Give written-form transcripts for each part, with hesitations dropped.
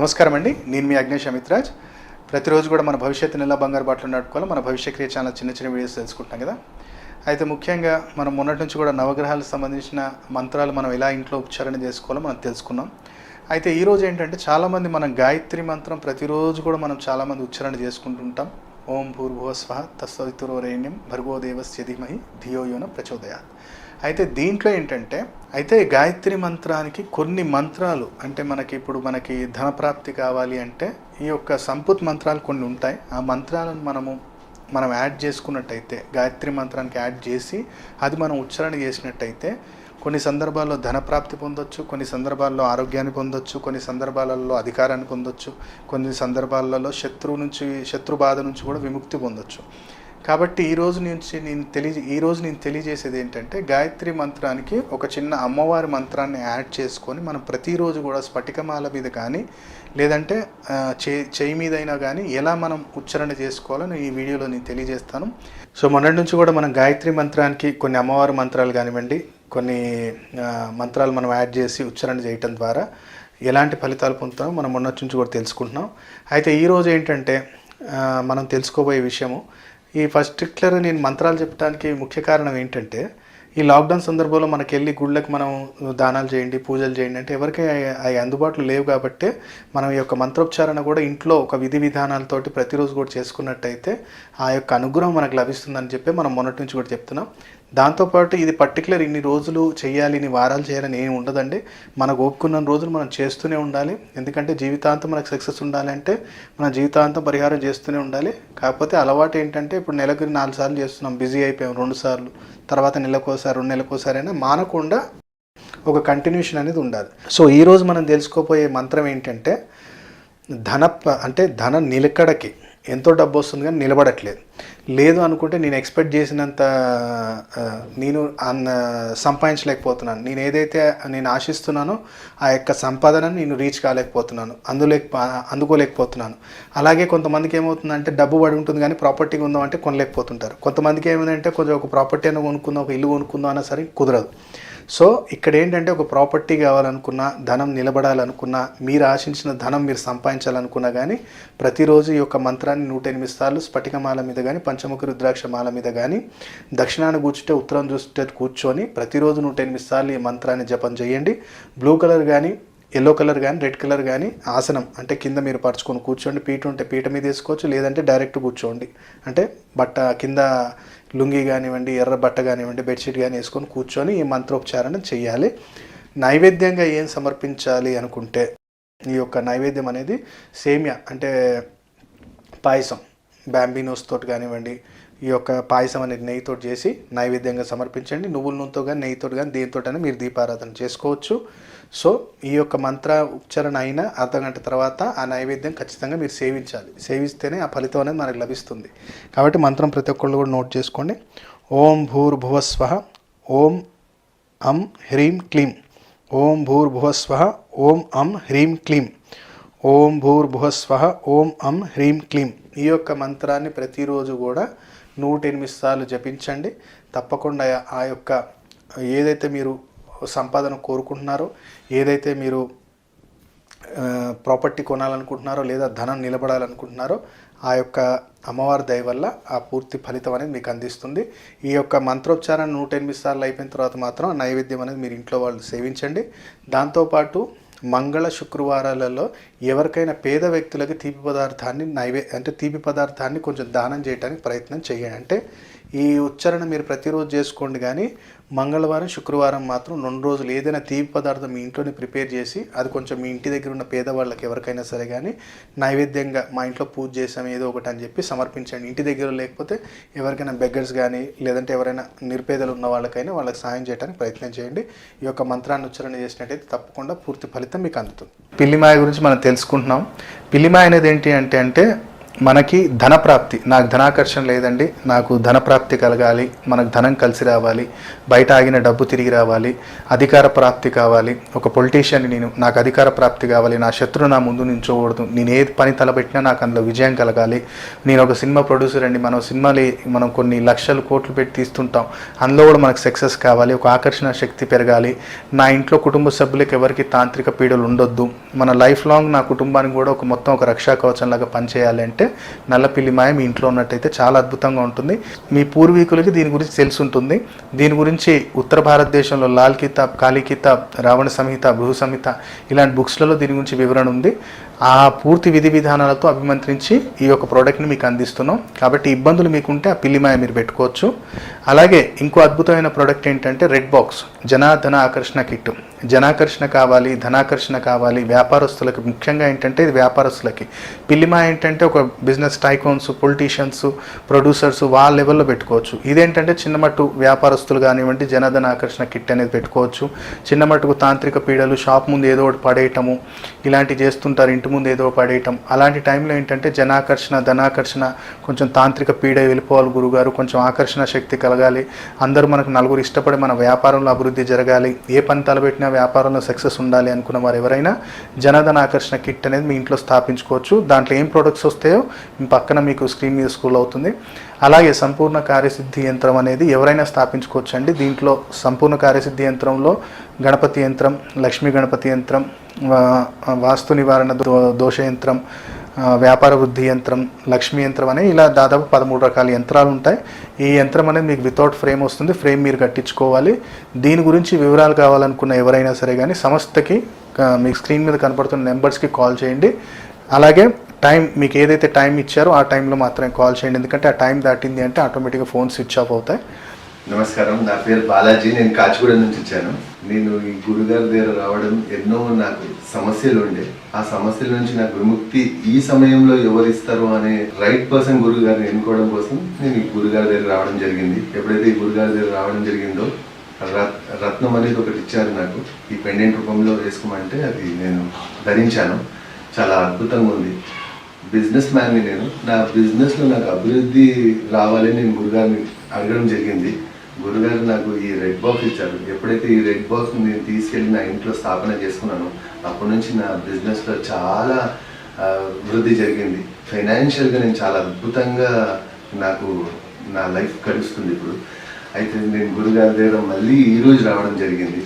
నమస్కారం అండి. నేను మీ అగ్నేష్ అమిత్రాజ్. ప్రతిరోజు కూడా మన భవిష్యత్తుని ఎలా బంగారు బాటలో నడుపుకోవాలో మన భవిష్య క్రియ ఛానల్ చిన్న చిన్న వీడియోస్ తెలుసుకుంటాం కదా. అయితే ముఖ్యంగా మనం మొన్నటి నుంచి కూడా నవగ్రహాలకు సంబంధించిన మంత్రాలు మనం ఎలా ఇంట్లో ఉచ్చారణ చేసుకోవాలో మనం తెలుసుకున్నాం. అయితే ఈరోజు ఏంటంటే చాలామంది మనం గాయత్రి మంత్రం ప్రతిరోజు కూడా మనం చాలామంది ఉచ్చారణ చేసుకుంటుంటాం. ఓం భూర్భువస్వః తత్సవితుర్వరేణ్యం భర్గో దేవస్య ధీమహి ధియో యో నః ప్రచోదయాత్. అయితే దీంట్లో ఏంటంటే గాయత్రి మంత్రానికి కొన్ని మంత్రాలు అంటే మనకి ధనప్రాప్తి కావాలి అంటే ఈ యొక్క సంపత్ మంత్రాలు కొన్ని ఉంటాయి. ఆ మంత్రాలను మనం యాడ్ చేసుకున్నట్టయితే గాయత్రి మంత్రానికి యాడ్ చేసి అది మనం ఉచ్చారణ చేసినట్టయితే కొన్ని సందర్భాల్లో ధనప్రాప్తి పొందొచ్చు, కొన్ని సందర్భాల్లో ఆరోగ్యాన్ని పొందొచ్చు, కొన్ని సందర్భాలలో అధికారాన్ని పొందొచ్చు, కొన్ని సందర్భాలలో శత్రు బాధ నుంచి కూడా విముక్తి పొందొచ్చు. కాబట్టి ఈరోజు నేను తెలియజేసేది ఏంటంటే గాయత్రి మంత్రానికి ఒక చిన్న అమ్మవారి మంత్రాన్ని యాడ్ చేసుకొని మనం ప్రతిరోజు కూడా స్ఫటికమాల మీద కానీ లేదంటే చేయి మీదైనా కానీ ఎలా మనం ఉచ్చారణ చేసుకోవాలో ఈ వీడియోలో నేను తెలియజేస్తాను. సో మొన్నటి నుంచి కూడా మనం గాయత్రి మంత్రానికి కొన్ని అమ్మవారి మంత్రాలు కానివ్వండి, కొన్ని మంత్రాలు మనం యాడ్ చేసి ఉచ్చారణ చేయటం ద్వారా ఎలాంటి ఫలితాలు పొందుతామో మనం మొన్నటి నుంచి కూడా తెలుసుకుంటున్నాం. అయితే ఈరోజు ఏంటంటే మనం తెలుసుకోబోయే విషయము, ఈ పర్టిక్యులర్ నేను మంత్రాలు చెప్పడానికి ముఖ్య కారణం ఏంటంటే ఈ లాక్డౌన్ సందర్భంలో మనకి వెళ్ళి గుళ్ళకి మనం దానాలు చేయండి, పూజలు చేయండి అంటే ఎవరికి అవి అందుబాటులో లేవు. కాబట్టి మనం ఈ యొక్క మంత్రోచ్చారణ కూడా ఇంట్లో ఒక విధి విధానాలతోటి ప్రతిరోజు కూడా చేసుకున్నట్టయితే ఆ యొక్క అనుగ్రహం మనకు లభిస్తుందని చెప్పి మనం మొన్నటి నుంచి కూడా చెప్తున్నాం. దాంతోపాటు ఇది పర్టికులర్ ఇన్ని రోజులు చేయాలి, ఇన్ని వారాలు చేయాలని ఏమి ఉండదండి. మనకు ఒప్పుకున్న రోజులు మనం చేస్తూనే ఉండాలి. ఎందుకంటే జీవితాంతం మనకు సక్సెస్ ఉండాలి అంటే మన జీవితాంతం పరిహారం చేస్తూనే ఉండాలి. కాకపోతే అలవాటు ఏంటంటే ఇప్పుడు నెలకు 4 సార్లు చేస్తున్నాం, బిజీ అయిపోయాం 2 సార్లు, తర్వాత నెలకోసారి 2 నెలకోసారి అయినా మానకుండా ఒక కంటిన్యూషన్ అనేది ఉండాలి. సో ఈరోజు మనం తెలుసుకోపోయే మంత్రం ఏంటంటే ధన నిలకడకి ఎంతో డబ్బు వస్తుంది కానీ నిలబడట్లేదు. లేదు అనుకుంటే నేను ఎక్స్పెక్ట్ చేసినంత నేను సంపాదించలేకపోతున్నాను, నేను ఏదైతే నేను ఆశిస్తున్నానో ఆ యొక్క సంపాదనను నేను రీచ్ కాలేకపోతున్నాను, అందుకోలేకపోతున్నాను. అలాగే కొంతమందికి ఏమవుతుందంటే డబ్బు పడి ఉంటుంది కానీ ప్రాపర్టీ కొందాం అంటే కొనలేకపోతుంటారు. కొంతమందికి ఏమైందంటే కొంచెం ఒక ప్రాపర్టీ అయినా కొనుక్కుందాం, ఒక ఇల్లు కొనుక్కుందాం అన్నా సరే కుదరదు. సో ఇక్కడ ఏంటంటే ఒక ప్రాపర్టీ కావాలనుకున్నా, ధనం నిలబడాలనుకున్నా, మీరు ఆశించిన ధనం మీరు సంపాదించాలనుకున్నా కానీ ప్రతిరోజు ఈ యొక్క మంత్రాన్ని 108 సార్లు స్ఫటికమాల మీద కానీ పంచముఖ రుద్రాక్ష మాల మీద కానీ దక్షిణాన్ని కూర్చుంటే ఉత్తరం చూస్తే కూర్చొని ప్రతిరోజు 108 సార్లు ఈ మంత్రాన్ని జపం చేయండి. బ్లూ కలర్ కానీ, ఎల్లో కలర్ కానీ, రెడ్ కలర్ కానీ ఆసనం అంటే కింద మీరు పరుచుకొని కూర్చోండి. పీట ఉంటే పీట మీద వేసుకోవచ్చు, లేదంటే డైరెక్ట్ కూర్చోండి. అంటే బట్ట కింద లుంగి కానివ్వండి, ఎర్ర బట్ట కానివ్వండి, బెడ్షీట్ కానీ వేసుకొని కూర్చొని ఈ మంత్రోచ్చారణ చేయాలి. నైవేద్యంగా ఏం సమర్పించాలి అనుకుంటే ఈ యొక్క నైవేద్యం అనేది సేమియా అంటే పాయసం, బ్యాంబీనోస్ తోటి కానివ్వండి, ఈ యొక్క పాయసం అనేది నెయ్యితో చేసి నైవేద్యంగా సమర్పించండి. నువ్వుల నూనెతో కానీ నెయ్యితో కానీ దేనితోటైనా మీరు దీపారాధన చేసుకోవచ్చు. సో ఈ యొక్క మంత్ర ఉచ్చారణ అయిన అర్ధగంట తర్వాత ఆ నైవేద్యం ఖచ్చితంగా మీరు సేవించాలి. సేవిస్తేనే ఆ ఫలితం అనేది మనకు లభిస్తుంది. కాబట్టి మంత్రం ప్రతి ఒక్కళ్ళు కూడా నోట్ చేసుకోండి. ఓం భూర్భువస్వః ఓం అం హ్రీం క్లీం. ఓం భూర్భువస్వః ఓం అం హ్రీం క్లీం. ఓం భూర్భువస్వః ఓం అం హ్రీం క్లీం. ఈ యొక్క మంత్రాన్ని ప్రతిరోజు కూడా 108 సార్లు జపించండి. తప్పకుండా ఆ యొక్క ఏదైతే మీరు సంపాదన కోరుకుంటున్నారో, ఏదైతే మీరు ప్రాపర్టీ కొనాలనుకుంటున్నారో లేదా ధనం నిలబడాలనుకుంటున్నారో ఆ యొక్క అమ్మవారి దయ వల్ల ఆ పూర్తి ఫలితం అనేది మీకు అందిస్తుంది. ఈ యొక్క మంత్రోచ్చారణ 108 సార్లు అయిపోయిన తర్వాత మాత్రం నైవేద్యం అనేది మీరు ఇంట్లో వాళ్ళు సేవించండి. దాంతోపాటు మంగళ శుక్రవారాలలో ఎవరికైనా పేద వ్యక్తులకి తీపి పదార్థాన్ని కొంచెం దానం చేయడానికి ప్రయత్నం చేయండి. అంటే ఈ ఉచ్చారణ మీరు ప్రతిరోజు చేసుకోండి కానీ మంగళవారం శుక్రవారం మాత్రం 2 రోజులు ఏదైనా తీపి పదార్థం మీ ఇంట్లోనే ప్రిపేర్ చేసి అది కొంచెం మీ ఇంటి దగ్గర ఉన్న పేదవాళ్ళకి ఎవరికైనా సరే కానీ నైవేద్యంగా మా ఇంట్లో పూజ చేసాం ఏదో ఒకటి అని చెప్పి సమర్పించండి. ఇంటి దగ్గర లేకపోతే ఎవరికైనా బెగ్గర్స్ కానీ లేదంటే ఎవరైనా నిరుపేదలు ఉన్న వాళ్ళకైనా వాళ్ళకి సాయం చేయడానికి ప్రయత్నం చేయండి. ఈ యొక్క మంత్రాన్ని ఉచ్చారణ చేసినట్టయితే తప్పకుండా పూర్తి ఫలితం మీకు అందుతుంది. పిల్లిమాయ గురించి మనం తెలుసుకుంటున్నాం. పిల్లిమాయ అనేది ఏంటి అంటే మనకి ధనప్రాప్తి, నాకు ధనాకర్షణ లేదండి, నాకు ధనప్రాప్తి కలగాలి, మనకు ధనం కలిసి రావాలి, బయట ఆగిన డబ్బు తిరిగి రావాలి, అధికార ప్రాప్తి కావాలి, ఒక పొలిటీషియన్ నాకు అధికార ప్రాప్తి కావాలి, నా శత్రువు నా ముందు నించోకూడదు, నేను ఏది పని తలపెట్టినా నాకు అందులో విజయం కలగాలి, నేను ఒక సినిమా ప్రొడ్యూసర్ అండి, మనం కొన్ని లక్షలు కోట్లు పెట్టి తీస్తుంటాం, అందులో కూడా మనకు సక్సెస్ కావాలి, ఒక ఆకర్షణ శక్తి పెరగాలి, నా ఇంట్లో కుటుంబ సభ్యులకు ఎవరికి తాంత్రిక పీడలు ఉండొద్దు, మన లైఫ్ లాంగ్ నా కుటుంబానికి కూడా ఒక రక్షా కవచంలాగా పనిచేయాలి అంటే నల్లపిల్లి మాయ మీ ఇంట్లో ఉన్నట్టయితే చాలా అద్భుతంగా ఉంటుంది. మీ పూర్వీకులకి దీని గురించి తెలిసి ఉంటుంది. దీని గురించి ఉత్తర భారతదేశంలో లాల్ కితాబ్, కాళీ కితాబ్, రావణ సంహిత, బృహ సంహిత ఇలాంటి బుక్స్లలో దీని గురించి వివరణ ఉంది. ఆ పూర్తి విధి విధానాలతో అభిమంత్రించి ఈ యొక్క ప్రోడక్ట్ని మీకు అందిస్తున్నాం. కాబట్టి ఇబ్బందులు మీకుంటే ఆ పిల్లిమాయ మీరు పెట్టుకోవచ్చు. అలాగే ఇంకో అద్భుతమైన ప్రోడక్ట్ ఏంటంటే రెడ్ బాక్స్ జనాధన ఆకర్షణ కిట్. జనాకర్షణ కావాలి, ధనాకర్షణ కావాలి, వ్యాపారస్తులకు ముఖ్యంగా ఏంటంటే ఇది వ్యాపారస్తులకి. పిల్లిమాయ ఏంటంటే ఒక బిజినెస్ టైకోన్స్, పొలిటీషియన్స్, ప్రొడ్యూసర్స్ వాళ్ళ లెవెల్లో పెట్టుకోవచ్చు. ఇదేంటంటే చిన్నమట్టు వ్యాపారస్తులు కానివ్వండి జనధన ఆకర్షణ కిట్ అనేది పెట్టుకోవచ్చు. చిన్నమట్టుకు తాంత్రిక పీడలు, షాప్ ముందు ఏదో ఒకటి పడేయటము ఇలాంటివి చేస్తుంటారు, ఇంటి ముందు ఏదో పడేయటం, అలాంటి టైంలో ఏంటంటే జనాకర్షణ, ధనాకర్షణ, కొంచెం తాంత్రిక పీడ వెళ్ళిపోవాలి గురుగారు, కొంచెం ఆకర్షణ శక్తి కలగాలి, అందరూ మనకు నలుగురు ఇష్టపడి మన వ్యాపారంలో అభివృద్ధి జరగాలి, ఏ పని తలపెట్టినా వ్యాపారంలో సక్సెస్ ఉండాలి అనుకున్న వారు ఎవరైనా జనధన ఆకర్షణ కిట్ అనేది మీ ఇంట్లో స్థాపించుకోవచ్చు. దాంట్లో ఏం ప్రొడక్ట్స్ వస్తాయో పక్కన మీకు స్క్రీన్ మీద స్క్రోల్ అవుతుంది. అలాగే సంపూర్ణ కార్యసిద్ధి యంత్రం అనేది ఎవరైనా స్థాపించుకోవచ్చు అండి. దీంట్లో సంపూర్ణ కార్యసిద్ధి యంత్రంలో గణపతి యంత్రం, లక్ష్మీ గణపతి యంత్రం, వాస్తు నివారణ దోష యంత్రం, వ్యాపార వృద్ధి యంత్రం, లక్ష్మీ యంత్రం అనే ఇలా దాదాపు 13 రకాల యంత్రాలు ఉంటాయి. ఈ యంత్రం అనేది మీకు వితౌట్ ఫ్రేమ్ వస్తుంది, ఫ్రేమ్ మీరు కట్టించుకోవాలి. దీని గురించి వివరాలు కావాలనుకున్న ఎవరైనా సరే కానీ సంస్థకి మీకు స్క్రీన్ మీద కనపడుతున్న నెంబర్స్కి కాల్ చేయండి. అలాగే మీకు ఏదైతే టైం ఇచ్చారో ఆ టైంలో మాత్రమే కాల్ చేయండి, ఎందుకంటే ఆ టైం దాటింది అంటే ఆటోమేటిక్గా ఫోన్ స్విచ్ ఆఫ్ అవుతాయి. నమస్కారం, నా పేరు బాలాజీ, నేను కాచిగూడ నుంచి వచ్చాను. నేను ఈ గురుగారి దగ్గర రావడం ఎన్నో నాకు సమస్యలు ఉండే, ఆ సమస్యల నుంచి నాకు విముక్తి ఈ సమయంలో ఎవరిస్తారు అనే రైట్ పర్సన్ గురుగారిని ఎన్నుకోవడం కోసం నేను ఈ గురుగారి దగ్గర రావడం జరిగింది. ఎప్పుడైతే ఈ గురుగారి దగ్గర రావడం జరిగిందో రత్నం అనేది ఒకటి ఇచ్చారు నాకు, ఈ పెండెంట్ రూపంలో వేసుకోమంటే అది నేను ధరించాను. చాలా అద్భుతంగా ఉంది. బిజినెస్ మ్యాన్ని నేను, నా బిజినెస్లో నాకు అభివృద్ధి రావాలని నేను గురుగారిని అడగడం జరిగింది. గురుగారు నాకు ఈ రెడ్ బాక్స్ ఇచ్చారు. ఎప్పుడైతే ఈ రెడ్ బాక్స్ నేను తీసుకెళ్ళి నా ఇంట్లో స్థాపన చేసుకున్నానో అప్పటి నుంచి నా బిజినెస్లో చాలా వృద్ధి జరిగింది. ఫైనాన్షియల్గా నేను చాలా అద్భుతంగా నాకు నా లైఫ్ గడుస్తుంది ఇప్పుడు. అయితే నేను గురుగారి దగ్గర మళ్ళీ ఈరోజు రావడం జరిగింది.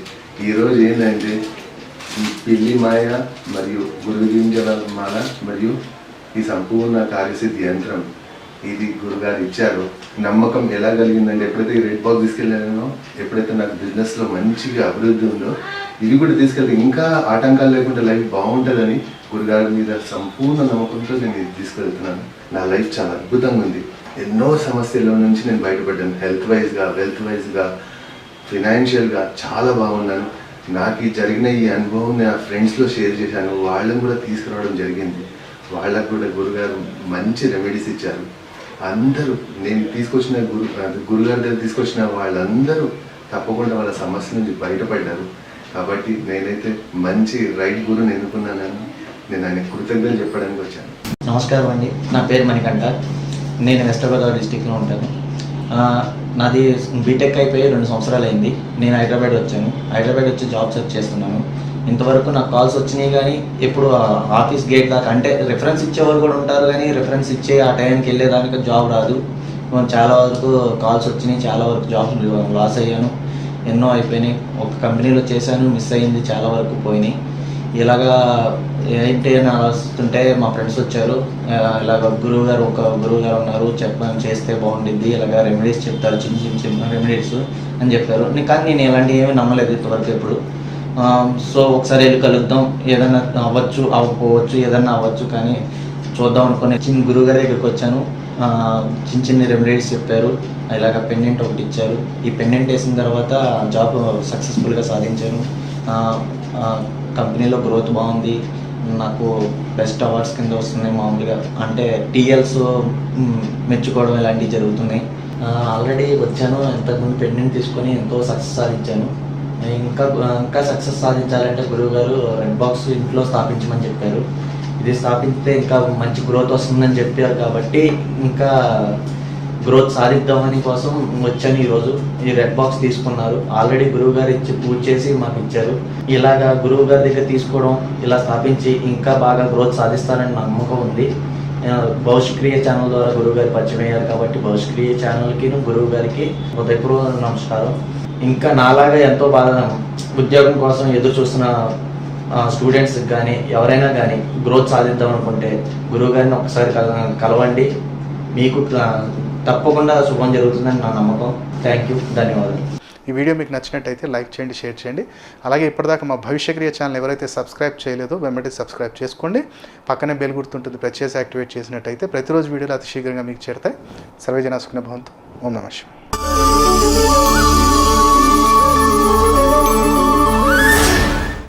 ఈరోజు ఏంటంటే పిల్లి మాయ మరియు గురుగింజల మాల మరియు ఈ సంపూర్ణ కార్యసిద్ధి యంత్రం ఇది గురుగారు ఇచ్చారు. నమ్మకం ఎలా కలిగిందంటే ఎప్పుడైతే ఈ రెడ్ బాక్స్ తీసుకెళ్ళానో, ఎప్పుడైతే నాకు బిజినెస్లో మంచిగా అభివృద్ధి ఉందో ఇది కూడా తీసుకెళ్తే ఇంకా ఆటంకాలు లేకుండా లైఫ్ బాగుంటుందని గురుగారి మీద సంపూర్ణ నమ్మకంతో నేను ఇది తీసుకెళ్తున్నాను. నా లైఫ్ చాలా అద్భుతంగా ఉంది. ఎన్నో సమస్యల నుంచి నేను బయటపడ్డాను. హెల్త్ వైజ్గా ఫినాన్షియల్గా చాలా బాగున్నాను. నాకు ఈ జరిగిన ఈ అనుభవం నా ఫ్రెండ్స్లో షేర్ చేశాను, వాళ్ళని కూడా తీసుకురావడం జరిగింది. వాళ్ళకు కూడా గురుగారు మంచి రెమెడీస్ ఇచ్చారు. అందరూ నేను తీసుకొచ్చిన గురుగారి దగ్గర తీసుకొచ్చిన వాళ్ళందరూ తప్పకుండా వాళ్ళ సమస్య నుంచి బయటపడ్డారు. కాబట్టి నేనైతే మంచి రైట్ గురుని ఎన్నుకున్నానని నేను ఆయన కృతజ్ఞతలు చెప్పడానికి వచ్చాను. నమస్కారం అండి, నా పేరు మణికంఠ. నేను వెస్ట్ గోదావరి డిస్టిక్లో ఉంటాను. నాది బీటెక్ అయిపోయి 2 సంవత్సరాలు అయింది. నేను హైదరాబాద్ వచ్చి జాబ్ సెర్చ్ చేస్తున్నాను. ఇంతవరకు నాకు కాల్స్ వచ్చినాయి, కానీ ఎప్పుడు ఆఫీస్ గేట్ దాకా, అంటే రిఫరెన్స్ ఇచ్చేవారు కూడా ఉంటారు, కానీ రిఫరెన్స్ ఇచ్చే ఆ టైంకి వెళ్ళేదానికి జాబ్ రాదు. చాలా వరకు కాల్స్ వచ్చినాయి, చాలా వరకు జాబ్స్ లాస్ అయ్యాను, ఎన్నో అయిపోయినాయి. ఒక కంపెనీలో చేశాను, మిస్ అయ్యింది, చాలా వరకు పోయినాయి. ఇలాగా ఏంటి అని ఆలోచిస్తుంటే మా ఫ్రెండ్స్ వచ్చారు. ఇలాగ ఒక గురువు గారు ఉన్నారు, చేస్తే బాగుండిద్ది, ఇలాగ రెమెడీస్ చెప్తారు, చిన్న రెమెడీస్ అని చెప్పారు. కానీ నేను ఇలాంటివి ఏమీ నమ్మలేదు ఇంతవరకు ఎప్పుడు. సో ఒకసారి వెళ్ళి కలుద్దాం, ఏదైనా అవ్వచ్చు అవ్వకపోవచ్చు, ఏదన్నా అవ్వచ్చు, కానీ చూద్దాం అనుకుని చిన్న గురువుగారి దగ్గరికి వచ్చాను. చిన్న రెమెడీస్ చెప్పారు. ఇలాగ పెండెంట్ ఒకటి ఇచ్చారు. ఈ పెండెంట్ వేసిన తర్వాత జాబ్ సక్సెస్ఫుల్గా సాధించాను. కంపెనీలో గ్రోత్ బాగుంది. నాకు బెస్ట్ అవార్డ్స్ కింద వస్తున్నాయి. మామూలుగా అంటే టీఎల్స్ మెచ్చుకోవడం ఇలాంటివి జరుగుతున్నాయి. ఆల్రెడీ వచ్చాను, ఇంతకుముందు పెండెంట్ తీసుకొని ఎంతో సక్సెస్ సాధించాను. ఇంకా సక్సెస్ సాధించాలంటే గురువు గారు రెడ్ బాక్స్ ఇంట్లో స్థాపించమని చెప్పారు. ఇది స్థాపిస్తే ఇంకా మంచి గ్రోత్ వస్తుందని చెప్పారు కాబట్టి ఇంకా గ్రోత్ సాధిద్దామని కోసం వచ్చాను ఈరోజు. ఈ రెడ్ బాక్స్ తీసుకున్నారు, ఆల్రెడీ గురువు గారు ఇచ్చి పూజ చేసి మాకు ఇచ్చారు. ఇలాగా గురువు గారి దగ్గర తీసుకోవడం, ఇలా స్థాపించి ఇంకా బాగా గ్రోత్ సాధిస్తానని నమ్మకం ఉంది. భవిష్క్రియ ఛానల్ ద్వారా గురువు గారు పరిచయం అయ్యారు కాబట్టి భవిష్క్రియ ఛానల్కి గురువు గారికి హృదయపూర్వక నమస్కారం. ఇంకా నాలాగా ఎంతో బాగా ఉద్యోగం కోసం ఎదురు చూస్తున్న స్టూడెంట్స్కి కానీ ఎవరైనా కానీ గ్రోత్ సాధిద్దాం అనుకుంటే గురువు గారిని ఒకసారి కలవండి, మీకు తప్పకుండా శుభం జరుగుతుందని నా నమ్మకం. థ్యాంక్ యూ, ధన్యవాదాలు. ఈ వీడియో మీకు నచ్చినట్టయితే లైక్ చేయండి, షేర్ చేయండి. అలాగే ఇప్పటిదాకా మా భవిష్యక్రియ ఛానల్ ఎవరైతే సబ్స్క్రైబ్ చేయలేదో వెంబడి సబ్స్క్రైబ్ చేసుకోండి. పక్కనే బెల్ గుర్తుంటుంది, ప్రతి యాక్టివేట్ చేసినట్టయితే ప్రతిరోజు వీడియోలు అతి శీఘ్రంగా మీకు చేరుతాయి. సర్వేజన సుఖినో భవంతు. ఓం నమః శివాయ.